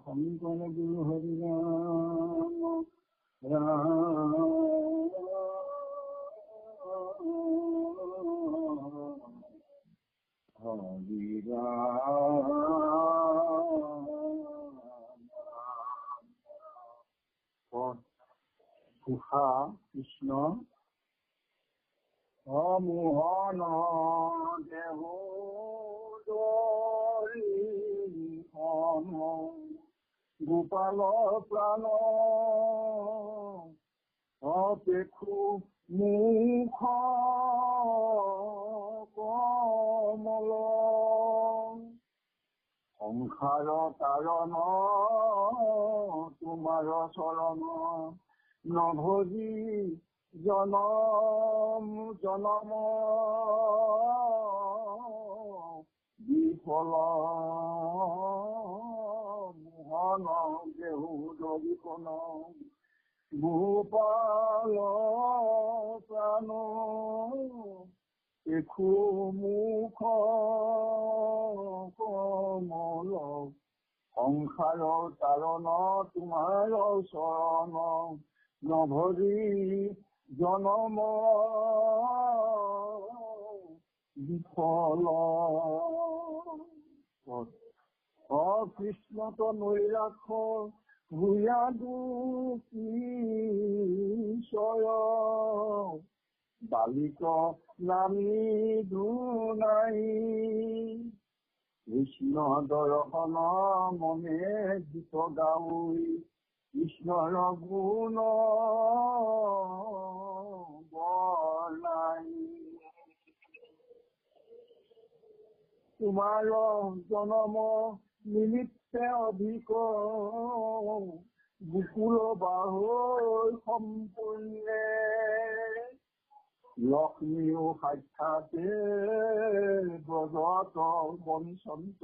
শঙ্কর গুরু হরি রাম রাম হরি রাম কুহা কৃষ্ণ মোহন দেহ গোপাল প্রাণ অপেক্ষু মুখ কমল সংসার কারণ তোমাৰ চৰণ নভজি জনম বিফল মোহন দেহু দৰিকণ গোপাল প্ৰাণ একো মুখ কমল সংসাৰৰ তাৰণ তোমাৰ চৰণ নভৰি জনম বিফল কৃষ্ণত নৈৰাখ ভূঞা দুঃখীশ্বৰ বালিক নামি দুনাই কৃষ্ণ দৰ্শন মনে গীত গাই কৃষ্ণৰ গুণ বৰ্ণাই তোমাৰ জনম নিমিত্তে অধিক গোকুল বাহৈ সম্পূৰ্ণে লক্ষ্মীও সাক্ষাতে ব্ৰজত বঞ্চন্ত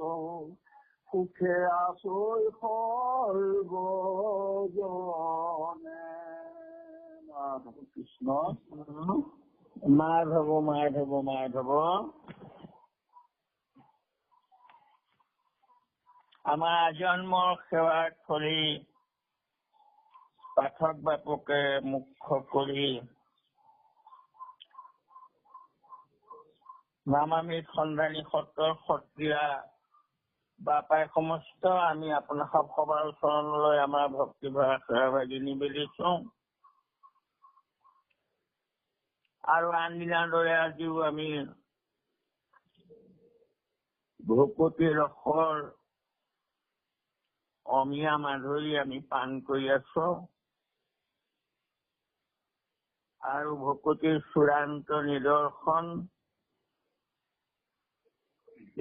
সুখে আছৈ সৰ্বজনে মাধৱ কৃষ্ণ মাধৱ মাধৱ মাধৱ আমাৰ আজন্মৰ সেৱাৰ কৰি পাঠক বাপকে মুখ্য কৰি নামামি সন্ধানী সত্ৰৰ সত্ৰীয়া বাপাই সমস্ত আমি আপোনাৰ সবাৰ ওচৰলৈ আমাৰ ভক্তিভাৱ সেৱাভাগি নিবেদিছো আৰু আন দিনাৰ দৰে আজিও আমি ভকতি ৰসৰ অমিয়া মাধুৰী আমি পান কৰি আছো আৰু ভকতিৰ চূড়ান্ত নিদৰ্শন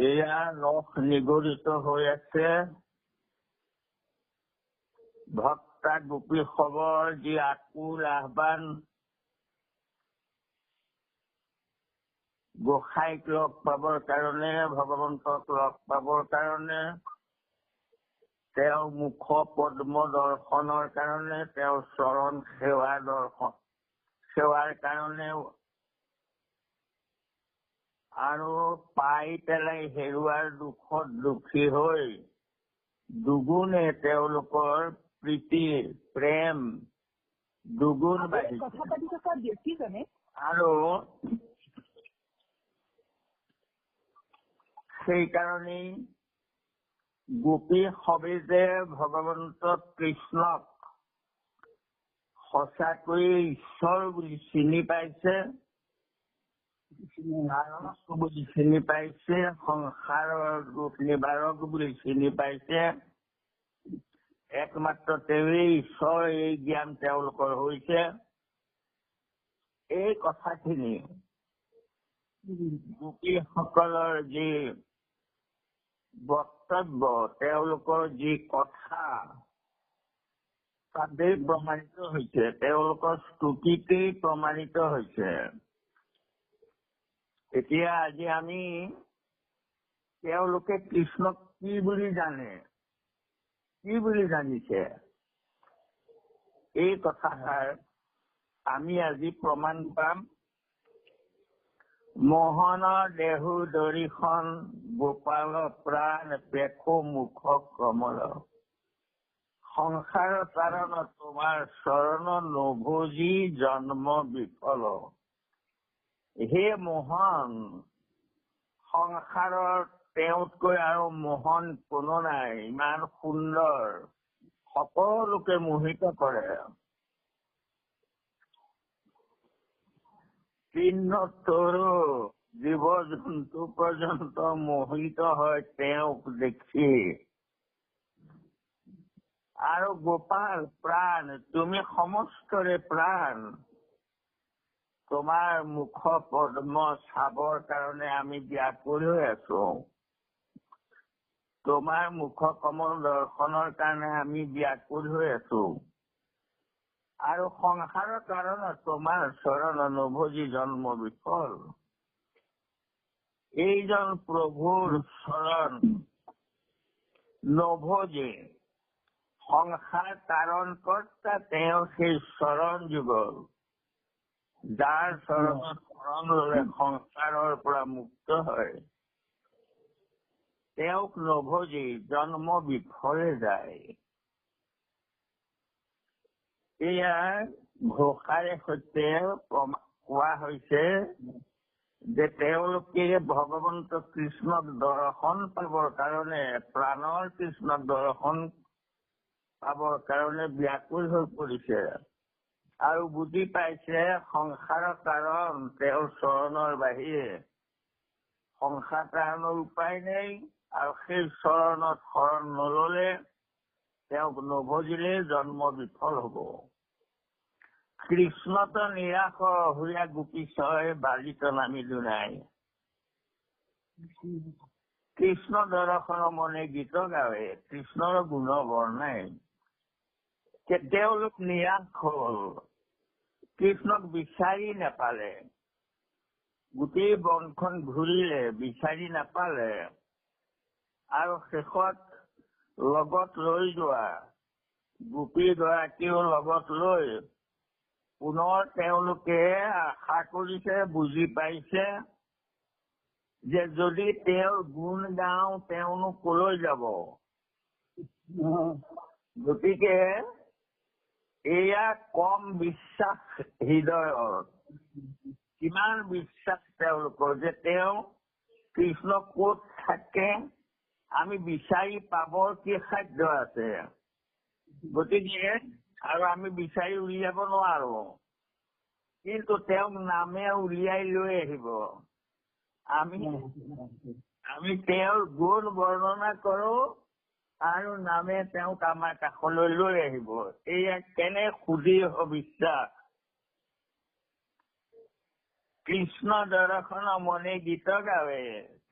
এয়া ৰস নিগৰিত হৈ আছে ভক্তা গোপী খবৰ যি আকুল আহ্বান গোসাইক লগ পাবৰ কাৰণে ভগৱন্তক লগ পাবৰ কাৰণে তেওঁৰ মুখ পদ্ম দৰ্শনৰ কাৰণে তেওঁৰ চৰণ সেৱাৰ কাৰণে আৰু পাই পেলাই হেৰুৱাৰ দুখত দুখী হৈ দুগুণে তেওঁলোকৰ প্ৰীতি প্ৰেম দুগুণ বাঢ়িছে আৰু সেইকাৰণেই গোপী সবেজে ভগৱন্ত কৃষ্ণক সঁচাকৈয়ে ঈশ্বৰ বুলি চিনি পাইছে বুলি চিনি পাইছে সংসাৰৰ দুখ নিবাৰক বুলি চিনি পাইছে একমাত্ৰ তেওঁৱেই ঈশ্বৰ এই জ্ঞান তেওঁলোকৰ হৈছে এই কথাখিনি গোপীসকলৰ যি বক্তব্য তেওঁলোকৰ যি কথা তাতেই প্ৰমাণিত হৈছে তেওঁলোকৰ স্তুতিতেই প্ৰমাণিত হৈছে এতিয়া আজি আমি তেওঁলোকে কৃষ্ণক কি বুলি জানে কি বুলি জানিছে এই কথাষাৰ আমি আজি প্ৰমাণ পাম মোহনৰ দেহু দৰিখন গোপাল প্ৰাণ পেখো মুখ কমল সংসাৰ কাৰণ তোমাৰ চৰণ নভোজি জন্ম বিফল। হে মোহন, সংসাৰৰ তেওঁতকৈ আৰু মোহন কোনো নাই, ইমান সুন্দৰ, সকলোকে মোহিত কৰে। তৰো জীৱ জন্তু পৰ্যন্ত মোহিত হয় তেওঁক দেখি। আৰু গোপাল প্ৰাণ, তুমি সমস্তৰে প্ৰাণ, তোমাৰ মুখ পদ্ম চাবৰ কাৰণে আমি ব্যাকুল হৈ আছো। তোমাৰ মুখ কমল দৰ্শনৰ কাৰণে আমি ব্যাকুল হৈ আছো। আৰু সংসাৰৰ কাৰণত তোমাৰ চৰণ নভোজি জন্ম বিফল। এইজন প্ৰভুৰ চৰণ নভোজি, সংসাৰ কাৰণ কৰ্তা তেওঁ সেই চৰণ যুগল, যাৰ চৰণত শৰণ ললে সংসাৰৰ পৰা মুক্ত হয়, তেওঁক নভোজি জন্ম বিফলে যায়। এয়া ঘোষাৰে সৈতে কোৱা হৈছে যে তেওঁলোকে ভগৱন্ত কৃষ্ণক দৰ্শন পাবৰ কাৰণে, প্ৰাণৰ কৃষ্ণক দৰ্শন পাবৰ কাৰণে ব্যাকুল হৈ পৰিছে আৰু বুজি পাইছে সংসাৰৰ কাৰণ তেওঁৰ চৰণৰ বাহিৰে সংসাৰ তাৰণৰ উপায় নাই, আৰু সেই চৰণত শৰণ নললে, তেওঁক নভজিলে জন্ম বিফল হব। কৃষ্ণত নিৰাশ হৈয়া গোপী ছয়, বালিত নামিলো নাই। কৃষ্ণ দৰ্শন মনে গীত গাৱে, কৃষ্ণৰ গুণ বৰ্ণাই। তেওঁলোক নিৰাশ হল, কৃষ্ণক বিচাৰি নাপালে, গোটেই বনখন ঘূৰিলে, বিচাৰি নাপালে, আৰু শেষত লগত লৈ যোৱা গোপী গৰাকীও লগত লৈ পুনৰ তেওঁলোকে আশা কৰিছে, বুজি পাইছে যে যদি তেওঁৰ গুণ গাওঁ তেওঁনো কলৈ যাব। গতিকে এয়া কম বিশ্বাস হৃদয়ৰ, কিমান বিশ্বাস তেওঁলোকৰ যে তেওঁ কৃষ্ণ ক'ত থাকে আমি বিচাৰি পাবৰ কি সাধ্য আছে। গতিকে আৰু আমি বিচাৰি উলিয়াব নোৱাৰো, কিন্তু তেওঁক নামে উলিয়াই লৈ আহিব। আমি তেওঁৰ গুণ বৰ্ণনা কৰো আৰু নামে তেওঁক আমাৰ কাষলৈ লৈ আহিব। এয়া কেনে সুদৃঢ় বিশ্বাস। কৃষ্ণ দৰ্শন মনে গীত গাৱে,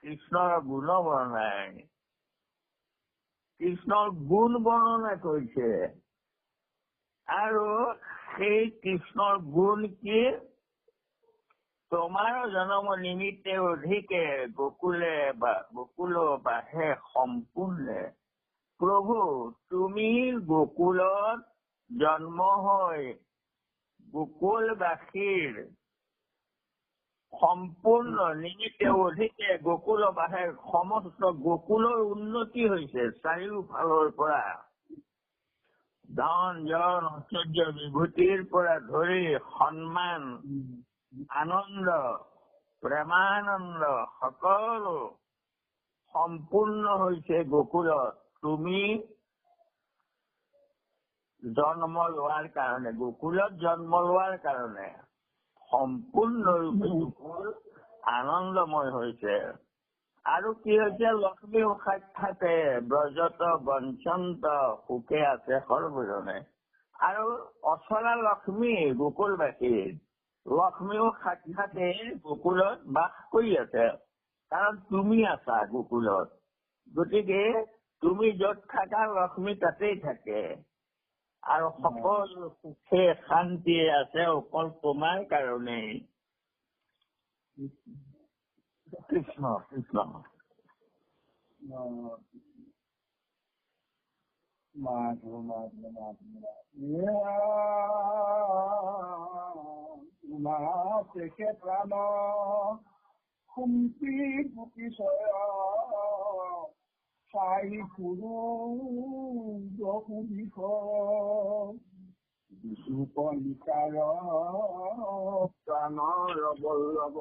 কৃষ্ণৰ গুণ বৰ্ণাই। কৃষ্ণৰ গুণ বৰ্ণনা কৰিছে, আৰু সেই কৃষ্ণৰ গুণ কি? তোমাৰ জনম নিমিত্তে অধিকে, গোকুল বাহে সম্পূৰ্ণে। প্ৰভু তুমি গোকুলত জন্ম হৈ গোকুলবাসীৰ সম্পূৰ্ণ নিমিত্তে অধিকে, গোকুল বাহে সমস্ত গোকুলৰ উন্নতি হৈছে চাৰিওফালৰ পৰা। ধন জন ঐশ্বৰ্য বিভূতিৰ পৰা ধৰি সন্মান, আনন্দ, প্ৰেমানন্দ সকলো সম্পূৰ্ণ হৈছে গোকুলত। তুমি জন্ম লোৱাৰ কাৰণে, গোকুলত জন্ম লোৱাৰ কাৰণে সম্পূৰ্ণৰূপে গোকুল আনন্দময় হৈছে। আৰু কি হৈছে? লক্ষ্মী সাক্ষাতে ব্ৰজত বঞ্চন্ত, সুখে আছে সৰ্বজনে। আৰু অচলা লক্ষ্মী গোকুলবাসীৰ, লক্ষ্মীও সাক্ষাতে গোকুলত বাস কৰি আছে, কাৰণ তুমি আছা গোকুলত। গতিকে তুমি য'ত থাকা লক্ষ্মী তাতেই থাকে, আৰু সকলো সুখে শান্তিয়ে আছে অকল তোমাৰ কাৰণেই। কৃষ্ণ কৃষ্ণ মাধৱ মাধৱ মাধৱ প্ৰাণ সুম্পি বুকি চাই পুৰুষ সুবিষ বিশুকণিকাৰ প্ৰাণৰ বল্লভ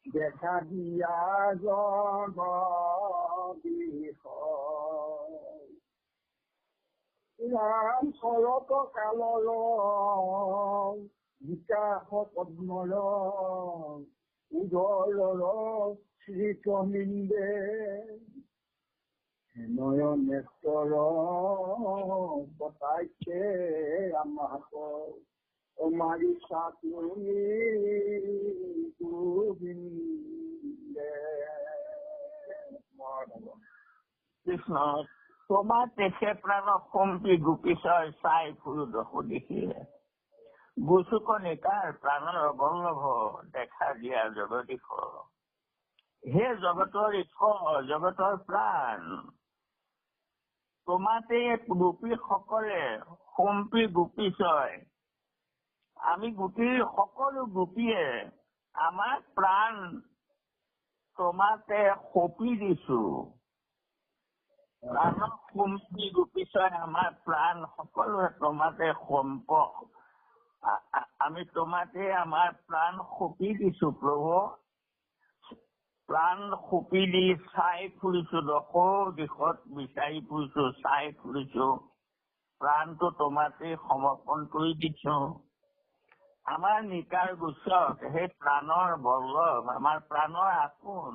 দেখা দিয়া জগদীশ ৰাম শৰৎ কালৰ বিকাশ পদ্মৰ উদৰৰ শ্ৰীকমিন্দে হেনয় নেত্ৰৰ পতাইছে আমাক অমাৰি চাতুনি গোবিন্দে। কৃষ্ণ তোমাৰ দেশে প্ৰাণ কম্পি গুপিছয় চাই ফুৰু দশো দেখিলে গুচুকণিকাৰ প্ৰাণৰ বল্লভ দেখা দিয়া জগদীশ। হে জগতৰ ঈশ্বৰ জগতৰ প্ৰাণ, তোমাতে গোপী সকলে কম্পি গুপিছয়। আমি গোপীৰ সকলো গোপীয়ে আমাৰ প্ৰাণ তোমাতে সঁপি দিছো। প্ৰাণক কম্পি গুপিছয় আমাৰ প্ৰাণ সকলোৱে তোমাতে আমি তোমাতে আমাৰ প্ৰাণ সঁপি দিছো প্ৰভু। প্ৰাণ সঁপি দি চাই ফুৰিছো, দশো দিশত বিচাৰি ফুৰিছো, চাই ফুৰিছো, প্ৰাণটো তোমাতে সমৰ্পণ কৰি দিছো। আমাৰ নিকাৰ গোচক সেই প্ৰাণৰ বল্লভ, আমাৰ প্ৰাণৰ আপোন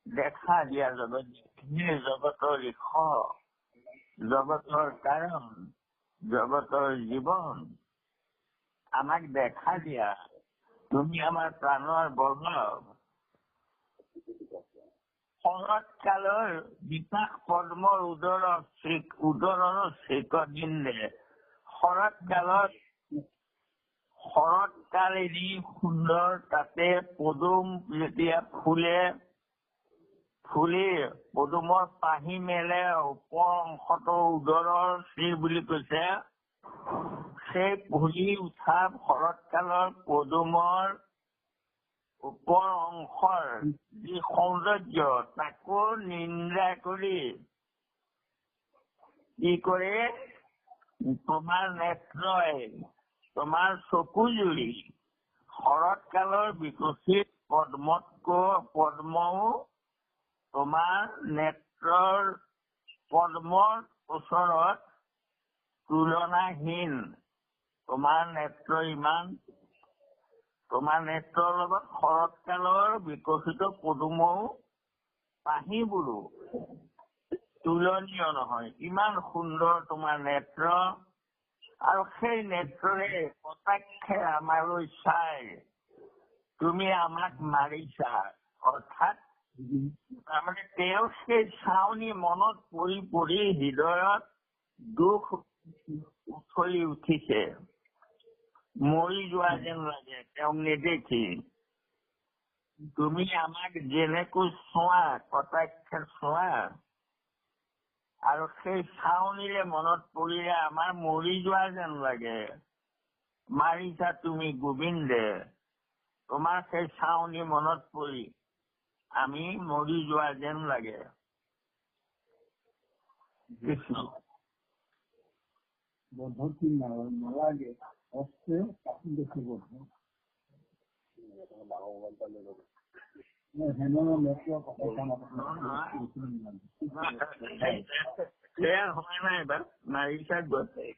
দেখা দিয়া জগত, জগতৰ ঈশ, জগতৰ কাৰণ, জগতৰ জীৱন, আমাক দেখা দিয়া তুমি আমাৰ প্ৰাণৰ বল্লভ। শৰৎ কালৰ বিকাশ পদ্মৰ উদৰৰ শ্ৰীকবিন্দে। শৰৎ কাল এৰি সুন্দৰ তাতে পদুম যেতিয়া ফুলি পদুমৰ পাহি মেলে ওপৰ অংশটো উদৰৰ শ্ৰী বুলি কৈছে। সেই ফুলি উঠা শৰৎ কালৰ পদুমৰ ওপৰ অংশৰ যি সৌন্দৰ্য তাকো নিন্দা কৰি কি কৰে তোমাৰ নেত্ৰই, তোমাৰ চকু জুৰি শৰৎ কালৰ বিকশিত পদ্মও তোমাৰ নেত্ৰৰ পদ্মৰ ওচৰত তুলনাহীন। তোমাৰ নেত্ৰ ইমান, তোমাৰ নেত্ৰৰ লগত শৰৎ কালৰ বিকশিত পদুমও পাহি বোলো তুলনীয় নহয়। ইমান সুন্দৰ তোমাৰ নেত্ৰ, আৰু সেই নেত্ৰৰে কটাক্ষে আমালৈ চাই তুমি আমাক মাৰিছা। অৰ্থাৎ তাৰমানে তেওঁ সেই চাৱনি মনত পৰি পৰি হৃদয়ত দুখ উঠলি উঠিছে, মৰি যোৱা যেন লাগে তেওঁক নেদেখি। তুমি আমাক যেনেকৈ চোৱা, কটাক্ষে চোৱা, আৰু সেই চাৱনিৰে মনত পৰিলে আমাৰ মৰি যোৱা যেন লাগে। মাৰিছা তুমি গোবিন্দে, তোমাৰ সেই চাৱনি মনত পৰি আমি মৰি যোৱা যেন লাগে। কৃষ্ণ বদ্ধতি নালাগে, অস্তে কাটি দেখি বদ্ধ হেনৰ নেত্ৰ সেয়া হোৱা নাই বা মাৰিছা গৈ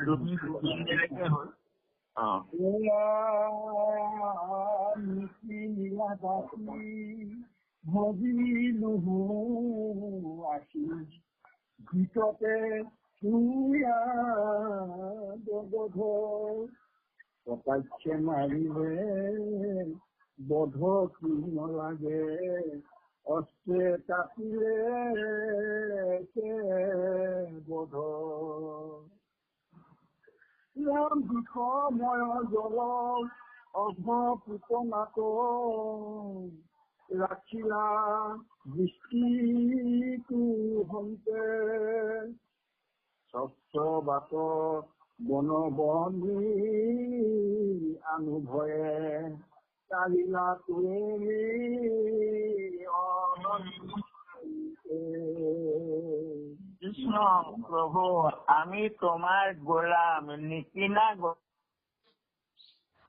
তুমি গোবিন্দেলৈকে হ'ল। ভজিলো আশী ভিততে কটাক্ষে মাৰিলে বধ কি নালাগে, অস্ত্ৰে কাটিলে বধ। ৰাম বিষময় জল অঘ পুতনাত ৰাখিলা দৃষ্টিটো হন্তে, স্বচ্ছ বাত বনবনী আনুভয়ে কালিলা তুমি কৃষ্ণ প্ৰভু আমি তোমাৰ গোলাম নিকিনা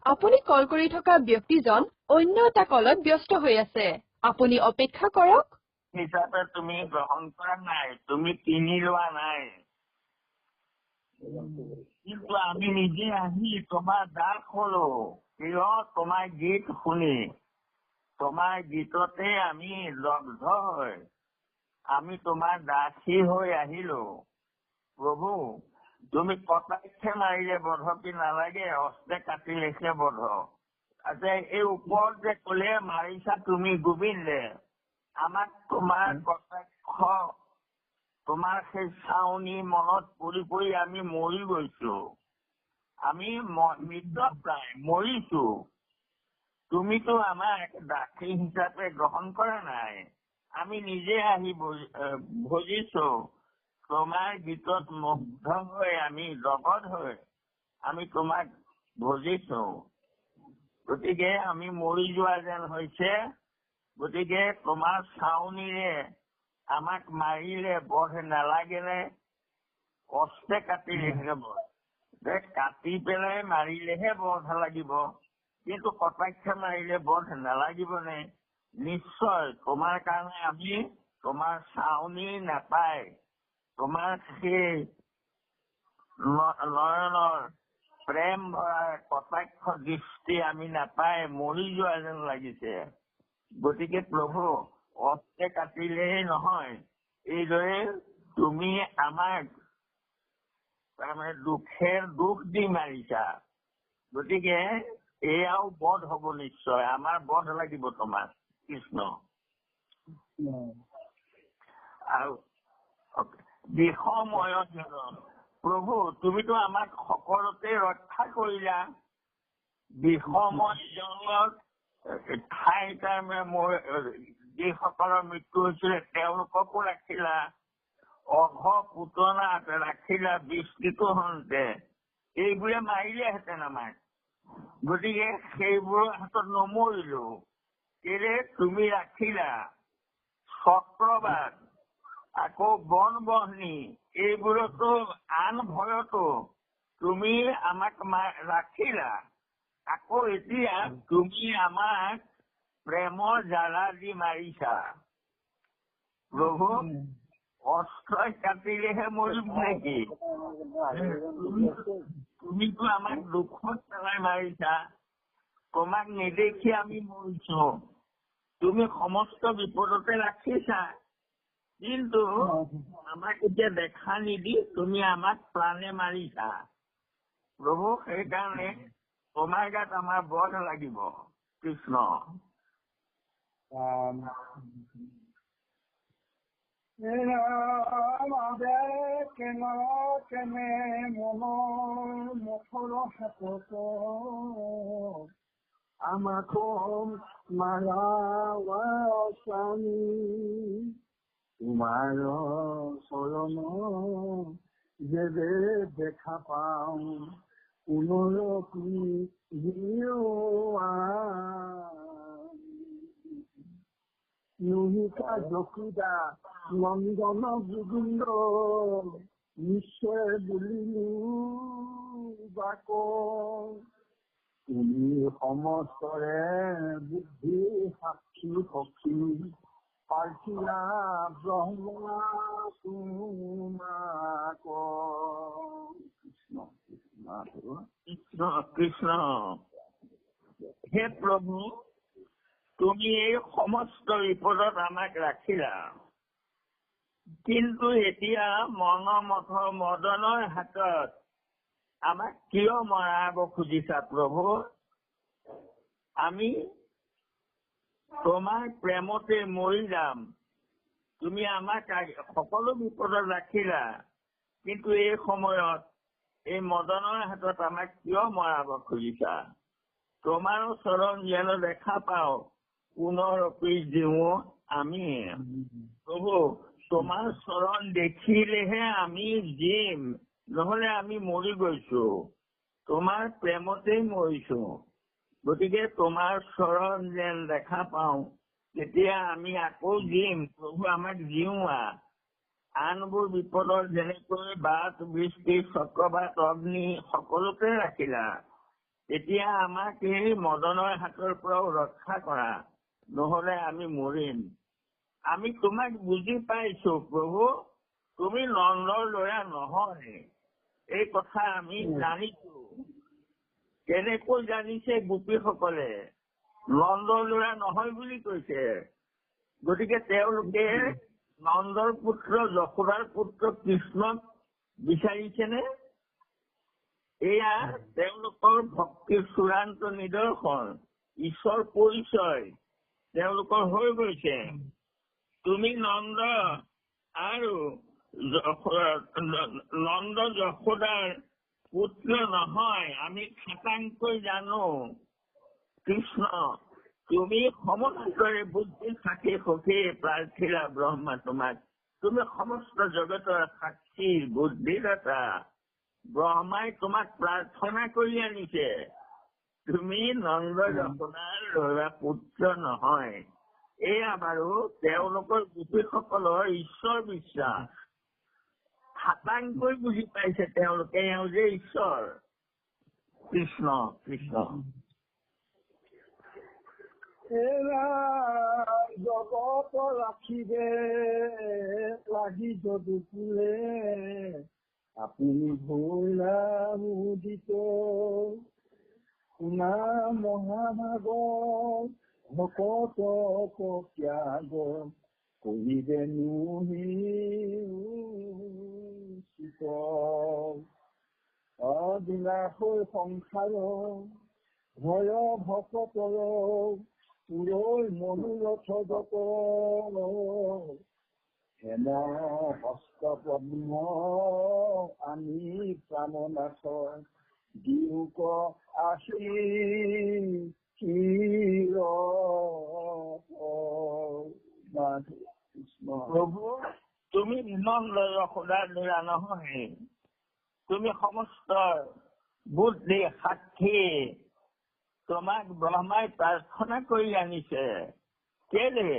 আপুনি কল কৰি থকা ব্যক্তিজন অন্য এটা কলত ব্যস্ত হৈ আছে আপুনি অপেক্ষা কৰক হিচাপে তুমি গ্ৰহণ কৰা নাই তুমি কিনি লোৱা নাই কিন্তু আমি নিজে আহি তোমাৰ দ্বাৰ খোলো কিয় তোমাৰ গীত শুনি তোমাৰ গীততে আমি লব্ধ হৈ আমি তোমাৰ দাসী হৈ আহিলো প্ৰভু তুমি কটাক্ষে মাৰিলে বধ কি নালাগে হস্তে কাটিলেহে বধ আচ্ছা এই ওপৰত যে ক'লে মাৰিছা তুমি গোবিন্দে আমাক তোমাৰ কটাক্ষ তোমাৰ সেই চাউনি মনত পৰি পৰি আমি মৰি গৈছো আমি মৃত প্ৰায় মৰিছো তুমিতো আমাক দাসী হিচাপে গ্ৰহণ কৰা নাই আমি নিজে আহি ভজিছো তোমাৰ গীতত মুগ্ধ হৈ আমি জগত হৈ আমি তোমাক ভজিছো গতিকে আমি মৰি যোৱা যেন হৈছে গতিকে তোমাৰ চাউনিৰে আমাক মাৰিলে বধ নালাগেনে কষ্টে কাটিলেহে বধ কাটি পেলাই মাৰিলেহে বধ লাগিব কিন্তু কটাক্ষে মাৰিলে বধ নালাগিবনে নিশ্চয় তোমাৰ কাৰণে আমি তোমাৰ চাউনি নাপায় তোমাৰ সেই নয়নৰ প্ৰেম ভৰা কটাক্ষ দৃষ্টি আমি নাপায় মৰি যোৱা যেন লাগিছে গতিকে প্ৰভু অস্তে কাটিলেই নহয় এইদৰে তুমি আমাক তাৰমানে দুখ দি মাৰিছা গতিকে এয়াও বধ হব নিশ্চয় আমাৰ বধ লাগিব তোমাক কৃষ্ণ আৰু বিষময় প্ৰভু তুমিতো আমাক সকলোতে ৰক্ষা কৰিলা বিষময় জলত ঠাই যিসকলৰ মৃত্যু হৈছিলে তেওঁলোককো ৰাখিলা অঘ পুতনাত ৰাখিলা বিস্তৃত হওঁতে এইবোৰে মাৰিলেহেঁতেন আমাক গতিকে সেইবোৰৰ হাতত নমৰিলো কেলে তুমি ৰাখিলা চক্ৰবাদ আকৌ বন বহনী এইবোৰতো আন ভয়তো তুমি আমাক ৰাখিলা আকৌ এতিয়া তুমি আমাক প্ৰেমৰ জ্বালা দি মাৰিছা প্ৰভু অস্ত্ৰই কাটিলেহে মৰিব নেকি তুমিতো আমাক দুখত পেলাই মাৰিছা তোমাক নেদেখি আমি মৰিছো তুমি সমস্ত বিপদতে ৰাখিছা কিন্তু আমাক এতিয়া দেখা নিদি তুমি আমাক প্ৰাণে মাৰিছা প্ৰভু সেইকাৰণে তোমাৰ গাত আমাৰ বধ লাগিব কৃষ্ণ কেনে মনৰ মুখৰ হাতত আমাকো মাৰা স্বামী তোমাৰ চৰণ যেবে দেখা পাওঁ পুনৰপি নুহিকা জকিদা নন্দন গোবিন্দ নিশ্চয় বুলিলো বাক তুমি সমস্তৰে বুদ্ধি সাক্ষী সখী পাৰ্থিলা ব্ৰহ্মা তোমাক কৃষ্ণ কৃষ্ণ কৃষ্ণ হে প্ৰভু তুমি এই সমস্ত বিপদত আমাক ৰাখিলা কিন্তু এতিয়া মদনৰ হাতত আমাক কিয় মৰাব খুজিছা প্ৰভু আমি তোমাৰ প্ৰেমতে মৰি যাম তুমি আমাক সকলো বিপদত ৰাখিলা কিন্তু এই সময়ত এই মদনৰ হাতত আমাক কিয় মৰাব খুজিছা তোমাৰ চৰণ যেন দেখা পাওঁ পুনৰপি দিওঁ আমি প্ৰভু তোমাৰ চৰণ দেখিলেহে আমি জিম নহলে আমি মৰি গৈছো তোমাৰ প্ৰেমতেই মৰিছো গতিকে তোমাৰ চৰণ যেন দেখা পাওঁ তেতিয়া আমি আকৌ জিম প্ৰভু আমাক জিওৱা আনবোৰ বিপদৰ যেনেকৈ বাট বৃষ্টি চক্ৰবাত অগ্নি সকলোতে ৰাখিলা, এতিয়া আমাক এই মদনৰ হাতৰ পৰাও ৰক্ষা কৰা, নহলে আমি মৰিম। আমি তোমাক বুজি পাইছো প্ৰভু, তুমি নন্দৰ ল'ৰা নহয়, এই কথা আমি জানিছো। কেনেকৈ জানিছে গোপীসকলে? নন্দৰ ল'ৰা নহয় বুলি কৈছে। গতিকে তেওঁলোকে নন্দৰ পুত্ৰ যশোদাৰ পুত্ৰ কৃষ্ণক বিচাৰিছেনে? এয়া তেওঁলোকৰ ভক্তিৰ চূড়ান্ত নিদৰ্শন, ঈশ্বৰ পৰিচয় তেওঁলোকৰ হৈ গৈছে। তুমি নন্দ আৰু নন্দ যশোদাৰ পুত্ৰ নহয়, আমি খাটাংকৈ জানো। কৃষ্ণ, তুমি সমস্তৰে বুদ্ধি সাক্ষী সখী প্ৰাৰ্থিলা ব্ৰহ্মা তোমাক। তুমি সমস্ত জগতৰ সাক্ষী বুদ্ধিদাতা। ব্ৰহ্মাই তোমাক প্ৰাৰ্থনা কৰি আনিছে। তুমি নন্দ যশোদাৰ ল'ৰা পুত্ৰ নহয়। এয়া বাৰু তেওঁলোকৰ গোপীসকলৰ ঈশ্বৰ বিশ্বাস। খাটাংকৈ বুজি পাইছে তেওঁলোকে এওঁ যে ঈশ্বৰ। কৃষ্ণ কৃষ্ণ। জগত ৰাখিবে লাগি যদি ফুলে, আপুনি ভৈলা মুদিত শুনা মহাভাগৰ ভকত ত্যাগ কৰিবে অবিনাশৰ সংসাৰ ভয় ভকতৰ পুৰৈ মনোৰথ যত হেম হস্ত পদ্ম আমি প্ৰাণনাথ দিওক আশীৰ প্ৰভু, তুমি নন্দ যশোদাৰ ল'ৰা নহয়, তুমি সমস্ত বুদ্ধি সাক্ষী। তোমাক ব্ৰহ্মাই প্ৰাৰ্থনা কৰি আনিছে। কেলে?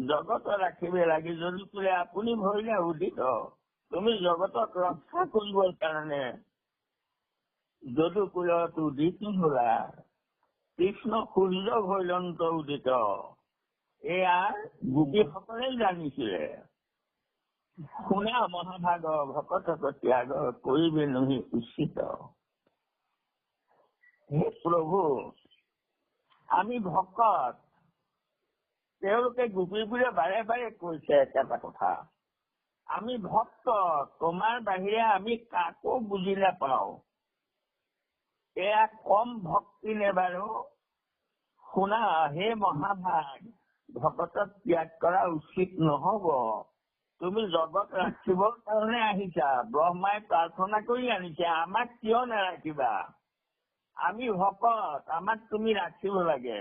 জগত ৰাখিবে লাগি যদি তোলে আপুনি ভৰিলে উদিত। তুমি জগতক ৰক্ষা কৰিবৰ কাৰণে যদুকুলত উদিত হলা। কৃষ্ণ সূৰ্য ভৈলন্ত উদিত। এয়া গোপীসকলে জানিছিলে। শুনা মহাভাগ ভকতক ত্যাগ কৰিবে নহি উচিত। হে প্ৰভু, আমি ভকত। তেওঁলোকে গোপীবোৰে বাৰে বাৰে কৈছে এটা কথা, আমি ভক্ত, তোমাৰ বাহিৰে আমি কাকো বুজি নাপাওঁ। এয়া কম ভক্তি নে বাৰু? শুনা হে মহাভাগ, ভকতক ত্যাগ কৰা উচিত নহব। তুমি জগত ৰাখিবৰ কাৰণে আহিছা। ব্ৰহ্মাই প্ৰাৰ্থনা কৰি আনিছে, আমাক কিয় নাৰাখিবা? আমি ভকত, আমাক তুমি ৰাখিব লাগে।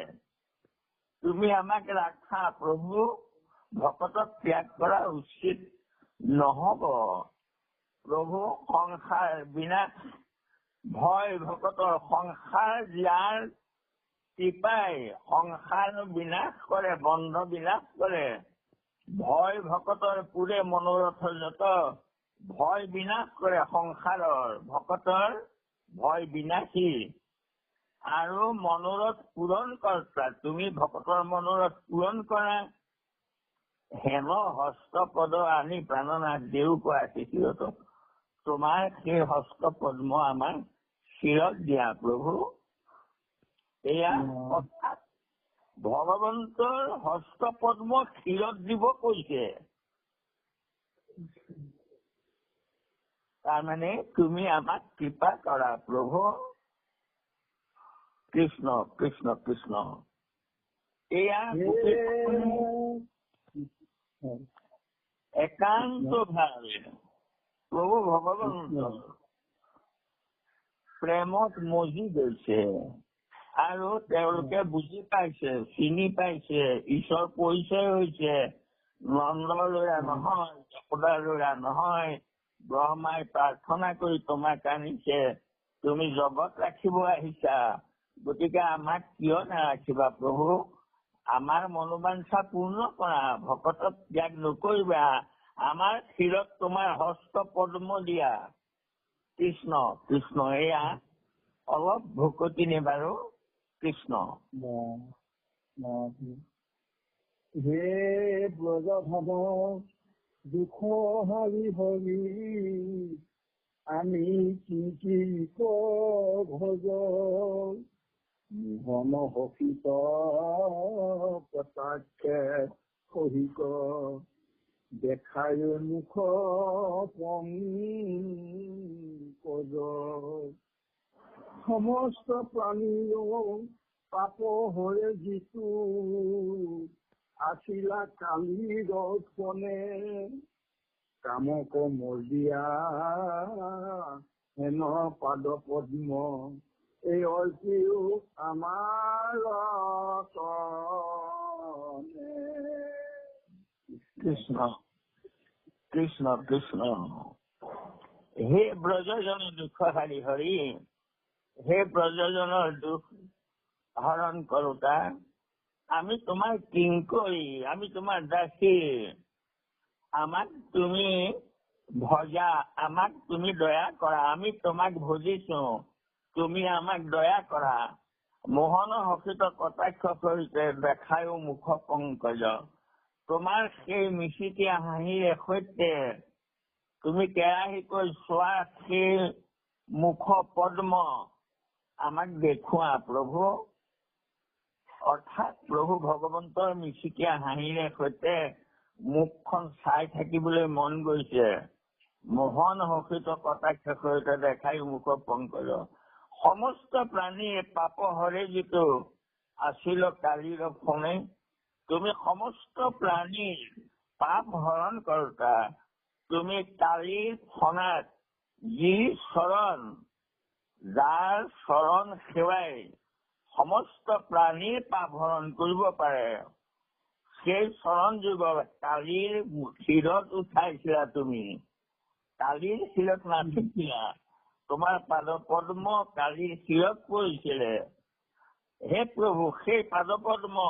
তুমি আমাক ৰাখা প্ৰভু। ভকতক ত্যাগ কৰা উচিত নহব। প্ৰভু, সংসাৰ বিনাশ ভয় ভকতৰ। সংসাৰ যাৰ কৃপাই সংসাৰ বিনাশ কৰে, বন্ধ বিনাশ কৰে। ভয় ভকতৰ পুৰে মনোৰথ যত। ভয় বিনাশ কৰে সংসাৰৰ। ভকতৰ ভয় বিনাশী আৰু মনোৰথ পূৰণ কৰ্তা। তুমি ভকতৰ মনোৰথ পূৰণ কৰা। হেম হস্ত পদ আনি প্ৰাণনাথ দেউক শিৰত। তোমাৰ সেই হস্ত পদ্ম আমাৰ শিৰত দিয়া প্ৰভু। এয়া অৰ্থাৎ ভগৱন্তৰ হস্ত পদ্ম শিৰত দিব কৈছে। তাৰমানে তুমি আমাক কৃপা কৰা প্ৰভু। কৃষ্ণ কৃষ্ণ কৃষ্ণ। এয়া একান্ত ভাৱে প্ৰভু ভগৱন্ত প্ৰেমত মজি গৈছে আৰু তেওঁলোকে বুজি পাইছে, চিনি পাইছে, ঈশ্বৰ পৰিচয় হৈছে। নন্দৰ ল'ৰা নহয়, যশোদাৰ ল'ৰা নহয়। ব্ৰহ্মাই প্ৰাৰ্থনা কৰি তোমাক আনিছে। তুমি জগত ৰাখিব আহিছা। গতিকে আমাক কিয় নাৰাখিবা প্ৰভু? আমাৰ মনোবাঞ্ছা পূৰ্ণ কৰা। ভকতক ত্যাগ নকৰিবা। আমাৰ শিৰত তোমাৰ হস্ত পদ্ম দিয়া কৃষ্ণ কৃষ্ণ এয়া অলপ ভকতি নে বাৰু কৃষ্ণ হে ব্ৰজভাৱ দুখ হাৰি হৰি আমি কি ভজ ঘন হসিত পতাকে সহিক দেখায় মুখ পংকজ সমস্ত প্ৰাণীৰ পাপ হৰে যিটো আছিলা কালিৰ ফনে কামক মৰ্জিয়া হেন পাদ পদ্ম এই অৰ্পিও আমাৰ কৃষ্ণ কৃষ্ণ কৃষ্ণ হে ব্ৰজজন দুখহাৰী হৰি হে ব্ৰজজনৰ দুখ হৰণ কৰোতা আমি তোমাৰ কিংকৰী আমি তোমাৰ দাসী আমাক তুমি ভজা আমাক তুমি দয়া কৰা আমি তোমাক ভজিছো তুমি আমাক দয়া কৰা মোহন হসিত কটাক্ষ সহিতে দেখায়ো মুখ পংকজ তোমাৰ সেই মিচিকীয়া হাঁহিৰে সৈতে তুমি কেৰাহীকৈ চোৱা সেই মুখ পদ্ম আমাক দেখুৱা প্ৰভু অৰ্থাৎ প্ৰভু ভগৱন্তৰ মিচিকীয়া হাঁহিৰে সৈতে মুখখন চাই থাকিবলৈ মন গৈছে মোহন হসিত কটাক্ষ সহিতে দেখাই মুখ পংকজ সমস্ত প্ৰাণীয়ে পাপ হৰে যিটো আছিল কালিৰ ফণে তুমি সমস্ত প্ৰাণীৰ পাপ হৰণ কৰোতা তুমি কালিৰ ফণাত যি চৰণ যাৰ চৰণ সেৱাই সমস্ত প্ৰাণীৰ পাপ হৰণ কৰিব পাৰে সেই চৰণ যুগত কালিৰ শিৰত উঠাইছিলা তুমি কালিৰ শিৰত নাথাকিলা তোমাৰ পাদ পদ্ম কালিৰ শিৰত পৰিছিলে হে প্ৰভু সেই পাদ পদ্ম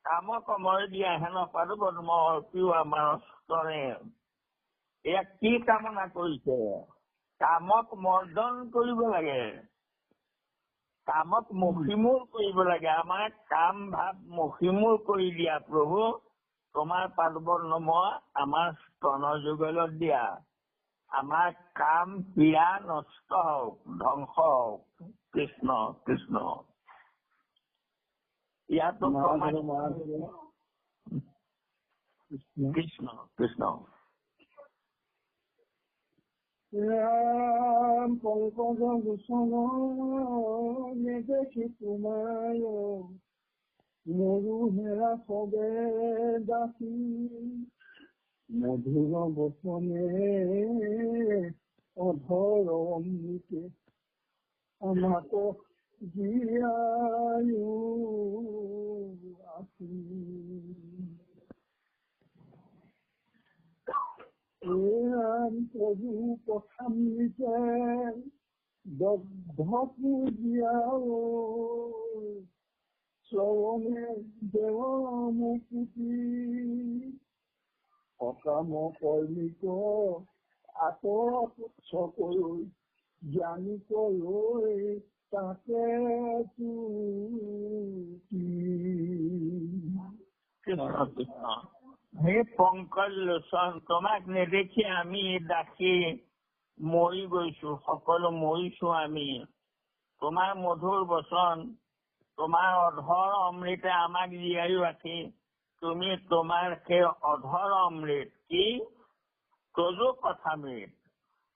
কামক মৰ দিয়া হেন পাদ পদ্ম অৰ্পিও আমাৰ স্তনে এয়া কি কামনা কৰিছে কামক মৰ্দন কৰিব লাগে কামক মষিমূৰ কৰিব লাগে আমাৰ কাম ভাৱ মষিমূৰ কৰি দিয়া প্ৰভু তোমাৰ পাদ পদ্ম আমাৰ স্তন যুগলত দিয়া আমাৰ কাম পীড়া নষ্ট হওক ধ্বংস হওক কৃষ্ণ কৃষ্ণ ইয়াতো কৃষ্ণ কৃষ্ণ ৰাম পংকজ ভূষণ নেদেখি তোমাৰ মোৰো হেৰা সবে দাসী মধুৰ বচনে অধৰ অমৃতে আমাক জীয়ায়ো আছি প্ৰভু কথামৃতে দগ্ধ পূজিয়াও শ্ৰৱণে দেৱ মুকুতি সকাম কৰ্মিক আতত চকৈ জ্ঞানিক লৈ তাকে কৃষ্ণ হে পংকজ লোচন তোমাক নেদেখি আমি দাসী মৰি গৈছো সকলো মৰিছো আমি তোমাৰ মধুৰ বচন তোমাৰ অধৰ অমৃতে আমাক জীয়াই ৰাখি তুমি তোমাৰ সেই অধৰ অমৃত কি তজু কথামৃত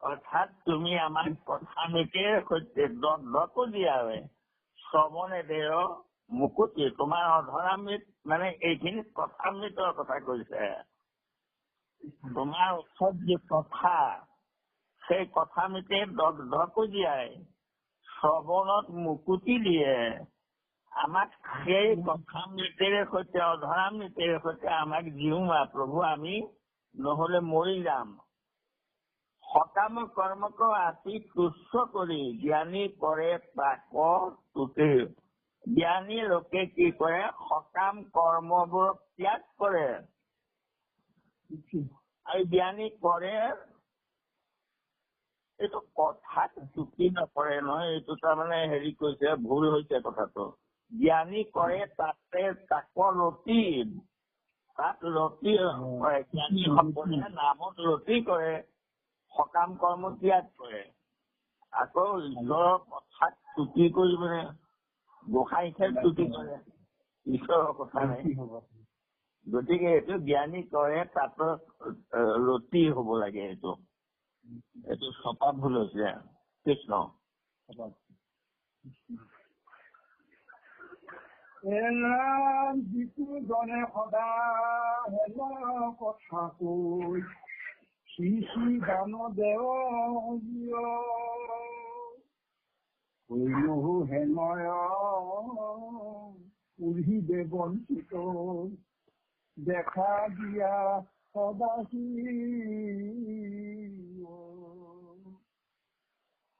অৰ্থাৎ তুমি আমাক কথামৃতেৰ সৈতে দগ্ধকো জীয়াবে শ্ৰৱণে দেহ মুকুতি তোমাৰ অধৰামৃত মানে এইখিনি কথামৃতৰ কথা কৈছে তোমাৰ ওচৰত যি কথা সেই কথামৃতে দগ্ধকো জীয়াই শ্ৰৱণত মুকুতি দিয়ে আমাক সেই কথামৃতেৰে সৈতে অধৰামৃতেৰে সৈতে আমাক জিউমা প্ৰভু আমি নহলে মৰি যাম সকাম কৰ্মক আতি তুচ্ছ কৰি জ্ঞানী কৰে তাক তুতে জ্ঞানী লোকে কি কৰে সকাম কৰ্মবোৰক ত্যাগ কৰে আৰু জ্ঞানী কৰে এইটো কথাত চুক্তি নকৰে নহয়, এইটো তাৰমানে হেৰি কৈছে, ভুল হৈছে কথাটো। জ্ঞানী কৰে তাতে তাক ৰতি, তাত ৰতি কৰে। জ্ঞানীসকলে নামত ৰতি কৰে, সকাম কৰ্ম ত্যাগ কৰে। আকৌ ঈশ্বৰৰ কথাত চুক্তি কৰি মানে গোসাঁইহে চুক্তি কৰে, ঈশ্বৰৰ কথা নাই। গতিকে এইটো জ্ঞানী কৰে তাত ৰতি হব লাগে। এইটো ছপা ভুল হৈছে। কৃষ্ণ যিটো জনে সদায় হেন কথা কৈ শ্ৰী শ্ৰী দান দেৱ কৈলো হেনয় পুৰিবে বঞ্চিত দেখা দিয়া সদাশী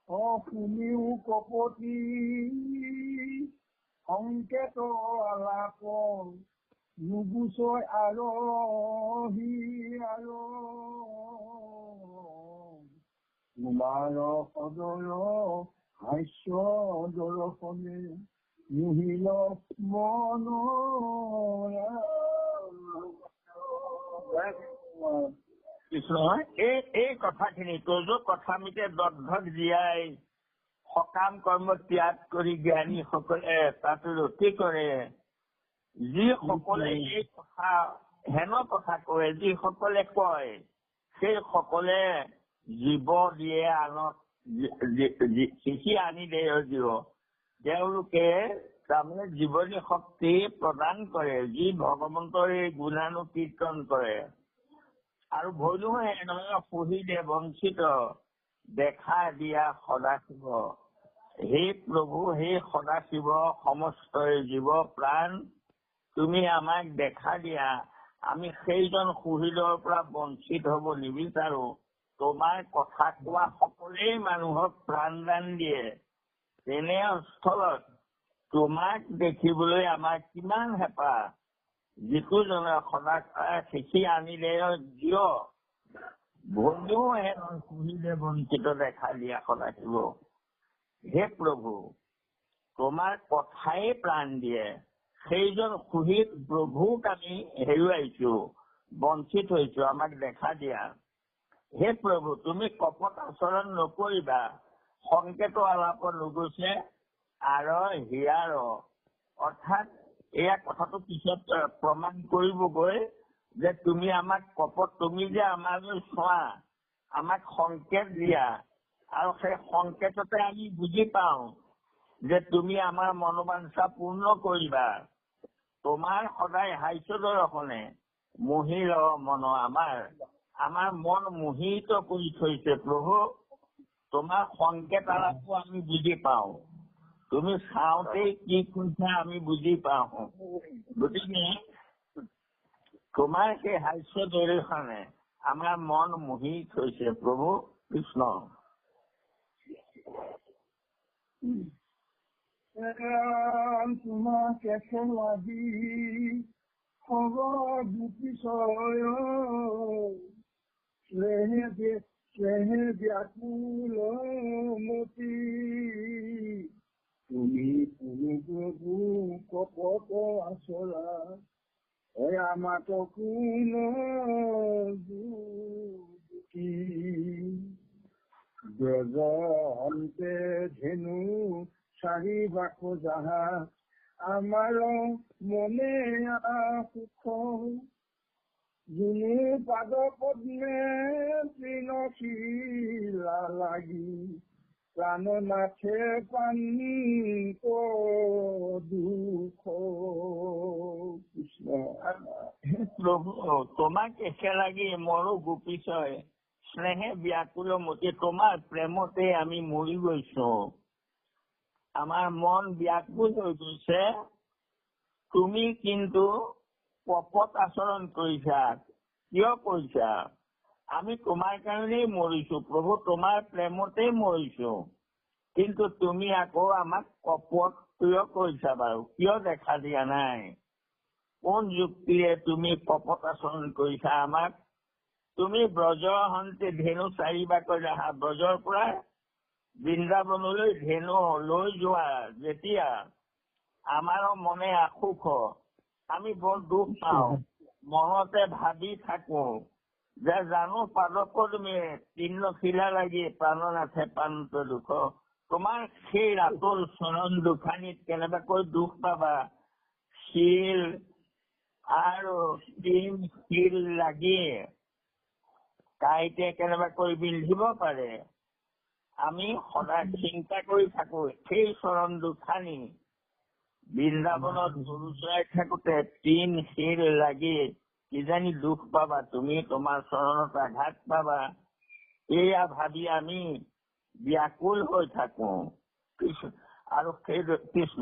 অশুনিও কপতি সংকেত আলাপ নুগুচয় আৰহি তোমাৰ সদয় হাস্য দৰ্শনে মুহিল মন। কৃষ্ণ এই কথাখিনি তোৰ কথামিতে দগ্ধক জীয়াই সকাম কৰ্ম ত্যাগ কৰি জ্ঞানীসকলে তাত ৰতি কৰে। যিসকলে এই কথা হেন কথা কয়, যিসকলে কয় সেই সকলে জীৱ দিয়ে আনক, শিশি আনি দিয়ে। তেওঁলোকে তাৰমানে জীৱনী শক্তি প্ৰদান কৰে, যি ভগৱন্তৰ এই গুণানুকীৰ্তন কৰে। আৰু ভৈলো এনেদৰে পঢ়িলে বঞ্চিত দেখা দিয়া সদাশিৱ। হে প্ৰভু, হে সদাশিৱ, সমস্ত জীৱ প্ৰাণ তুমি আমাক দেখা দিয়া। আমি সেইজন সুহৃদৰ পৰা বঞ্চিত হব নিবিচাৰো। তোমাৰ কথা কোৱা সকলেই মানুহক প্ৰাণদান দিয়ে। তেনে স্থলত তোমাক দেখিবলৈ আমাৰ কিমান হেঁপাহ। যিটো জনে সদায় শিশি আনিলে জিয় ভৈলো হেন সুহৃদে বঞ্চিত দেখা দিয়া সদাশিৱ। হে প্ৰভু, তোমাৰ কথাই প্ৰাণ দিয়ে। সেইজন সুহৃদ প্ৰভুক আমি হেৰুৱাইছো, বঞ্চিত হৈছো, আমাক দেখা দিয়া। হে প্ৰভু, তুমি কপট আচৰণ নকৰিবা, সংকেত আলাপ নুগুচে আৰু হিয়াৰ। অৰ্থাৎ এয়া কথাটো পিছত প্ৰমাণ কৰিবগৈ যে তুমি আমাক কপট, তুমি যে আমালৈ চোৱা, আমাক সংকেত দিয়া, আৰু সেই সংকেততে আমি বুজি পাওঁ যে তুমি আমাৰ মনোবাঞ্ছা পূৰ্ণ কৰিবা। তোমাৰ সদায় হাস্য দৰ্শনে মোহিল মন। আমাৰ মন মোহিত কৰি থৈছে প্ৰভু। তোমাৰ সংকেত আলাপো আমি বুজি পাওঁ, তুমি চাওঁতেই কি কৈছা আমি বুজি পাওঁ। গতিকে তোমাৰ সেই হাস্য দৰ্শনে আমাৰ মন মোহি থৈছে প্ৰভু। কৃষ্ণ তোমাকে খেলাবি সগবিষয় স্নেহে ব্যাকুল মতি। তুমি প্ৰভু কপট আচৰা আমাক কোন দুখী। ব্ৰজ অন্তে ধেনু চাৰিবাক যাহা আমাৰ মনে সুখ। যোনে পাদ পদ্মে তৃণশীলা লাগি প্ৰাণ নাথে পানী দুখ। কৃষ্ণ প্ৰভু, তোমাক একেলাগি মৰো গোপীছয় স্নেহে ব্যাকুল মতি। তোমাৰ প্ৰেমতে আমি মৰি গৈছো, আমাৰ মন ব্যাকুল হৈ গৈছে। তুমি কিন্তু কপট আচৰণ কৰিছা। কিয় কৰিছা? আমি তোমাৰ কাৰণেই মৰিছো প্ৰভু, তোমাৰ প্ৰেমতেই মৰিছো। কিন্তু তুমি আকৌ আমাক কপট কিয় কৰিছা বাৰু? কিয় দেখা দিয়া নাই? কোন যুক্তিৰে তুমি কপট আচৰণ কৰিছা আমাক? তুমি ব্ৰজৰ সন্তে ধেনু 4 বাকৈ আহা। ব্ৰজৰ পৰা বৃন্দাবনলৈ ধেনু লৈ যোৱা যেতিয়া আমাৰ মনে আসুখ, আমি বৰ দুখ পাওঁ, মনতে ভাবি থাকো যে জানো পাদপদ্মে তিন্ন শিলা লাগি প্ৰাণনাথে প্ৰান্ত দুখ। তোমাৰ সেই ৰাতুল চৰণ দুখানিত কেনেবাকৈ দুখ পাবা। শিল আৰু শিল লাগি কাইতে কেনেবাকৈ বিন্ধিব পাৰে। আমি সদায় চিন্তা কৰি থাকো সেই চৰণ দুখানি বৃন্দাবনত গৰু চৰাই থাকোতে 3 শিল লাগি কিজানি দুখ পাবা, তুমি তোমাৰ চৰণত আঘাত পাবা। এয়া ভাবি আমি ব্যাকুল হৈ থাকো। আৰু সেই কৃষ্ণ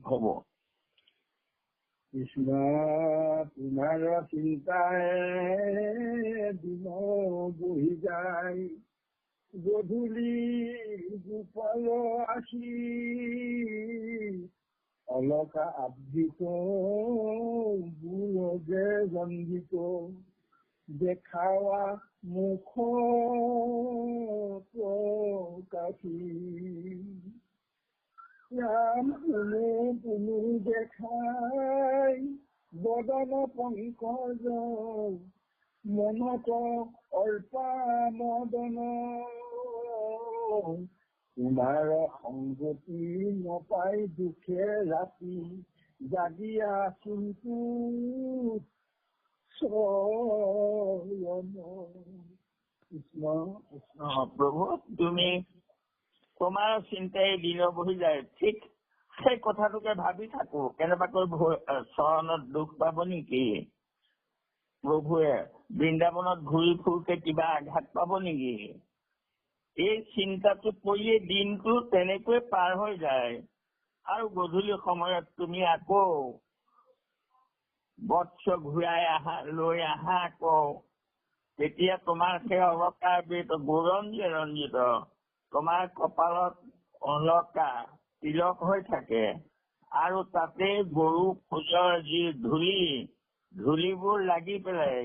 হব। কৃষ্ণ তোমাৰ চিন্তাৰে দিন বহি যায়, গধূলি গোপাল আছি অলকা আবৃত বুৰজে ৰঞ্জিত, দেখাৱা মুখ প্ৰকাশী। ৰাম পুনু দেখাই বদন পংকজ, মনত অল্পা মদন। তোমাৰ সংগতি নপাই দুখে ৰাতি, জাগিয়া চিন্তু কৃষ্ণ কৃষ্ণ। প্ৰভু তুমি তোমাৰ চিন্তাই দিন বহি যায়। ঠিক সেই কথাটোকে ভাবি থাকো, কেনেবাকৈ চৰণত দুখ পাব নেকি, প্ৰভুৱে বৃন্দাবনত ঘূৰি ফুৰোতে কিবা আঘাত পাব নেকি। এই চিন্তাটো কৰিয়ে দিনটো তেনেকৈ পাৰ হৈ যায়। আৰু গধূলি সময়ত তুমি আকৌ বৎস ঘূৰাই লৈ আহা আকৌ, তেতিয়া তোমাৰ সেই অলকাৰ বুৰঞ্জী ৰঞ্জিত, তোমাৰ কপালত অলকা তিলক হৈ থাকে। আৰু তাতে গৰু খোজৰ যি ধূলিবোৰ লাগি পেলাই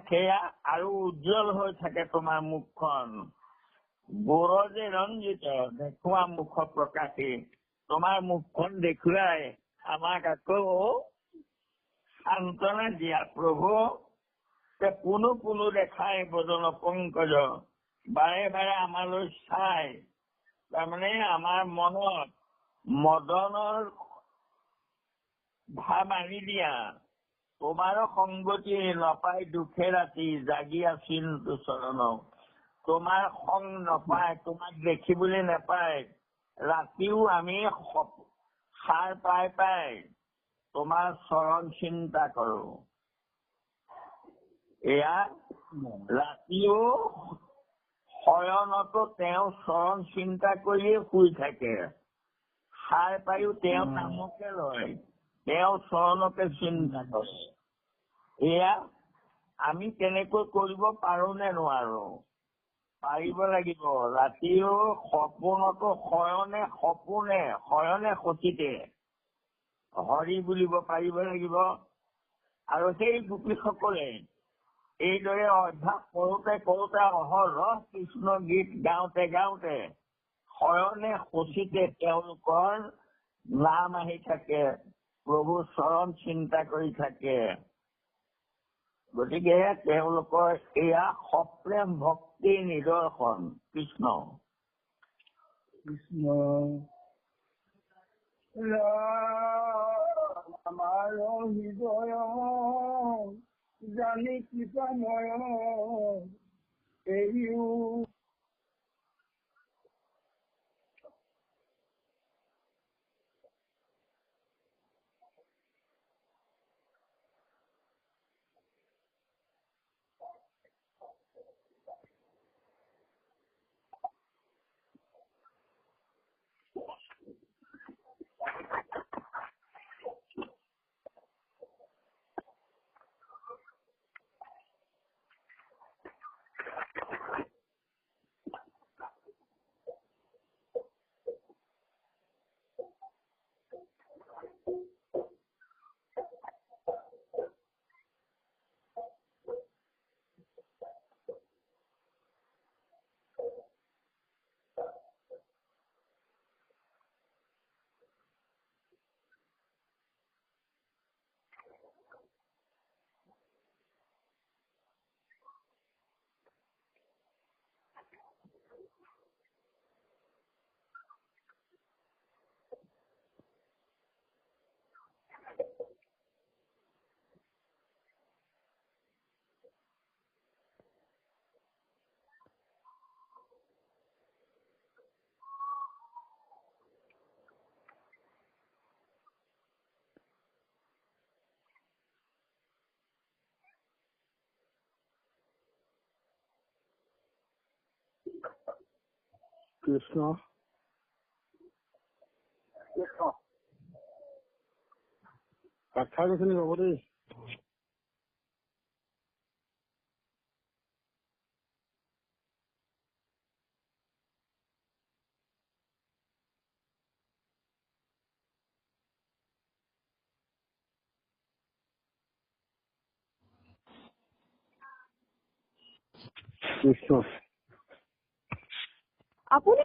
সেয়া আৰু উজ্জ্বল হৈ থাকে তোমাৰ মুখখন। বুৰজে ৰঞ্জিত, দেখুৱা মুখ প্ৰকাশী। তোমাৰ মুখখন দেখুৱাই আমাক আকৌ সান্তনা দিয়া। প্ৰভু পুনু দেখাই বদন পংকজ, বাৰে বাৰে আমালৈ চাই, তাৰমানে আমাৰ মনত মদনৰ ভাৱ আনি দিয়া। তোমাৰো সংগতি নপাই দুখে ৰাতি, জাগি আছিল চৰণ। তোমাৰ সং নপায়, তোমাক দেখিবলৈ নাপায়, ৰাতিও আমি সাৰ পাই তোমাৰ চৰণ চিন্তা কৰো। এয়া ৰাতিও শয়নতো তেওঁ চৰণ চিন্তা কৰিয়ে শুই থাকে। সাৰ পায়ো তেওঁ নামকে লয়, তেওঁ চৰণকে চিন্তা কৰে। এয়া আমি তেনেকৈ কৰিব পাৰো নে নোৱাৰো? পাৰিব লাগিব। ৰাতিও সপোনতো শয়নে সতীতে হৰি বুলিব পাৰিব লাগিব। আৰু সেই গোপীসকলে এইদৰে অভ্যাস কৰোতে অহৰহ কৃষ্ণ গীত গাওঁতে শয়নে সতীতে তেওঁলোকৰ নাম আহি থাকে, প্ৰভু চৰণ চিন্তা কৰি থাকে। গতিকে তেওঁলোকৰ এয়া সপ্ৰেম ভক্তিৰ নিদৰ্শন। কৃষ্ণ কৃষ্ণ আমাৰ হৃদয় জানি কৃপাময়, এৰিও কৃষ্ণ কাট খাই গৈছে নেকি? হ'ব দেই। কৃষ্ণ আপুনি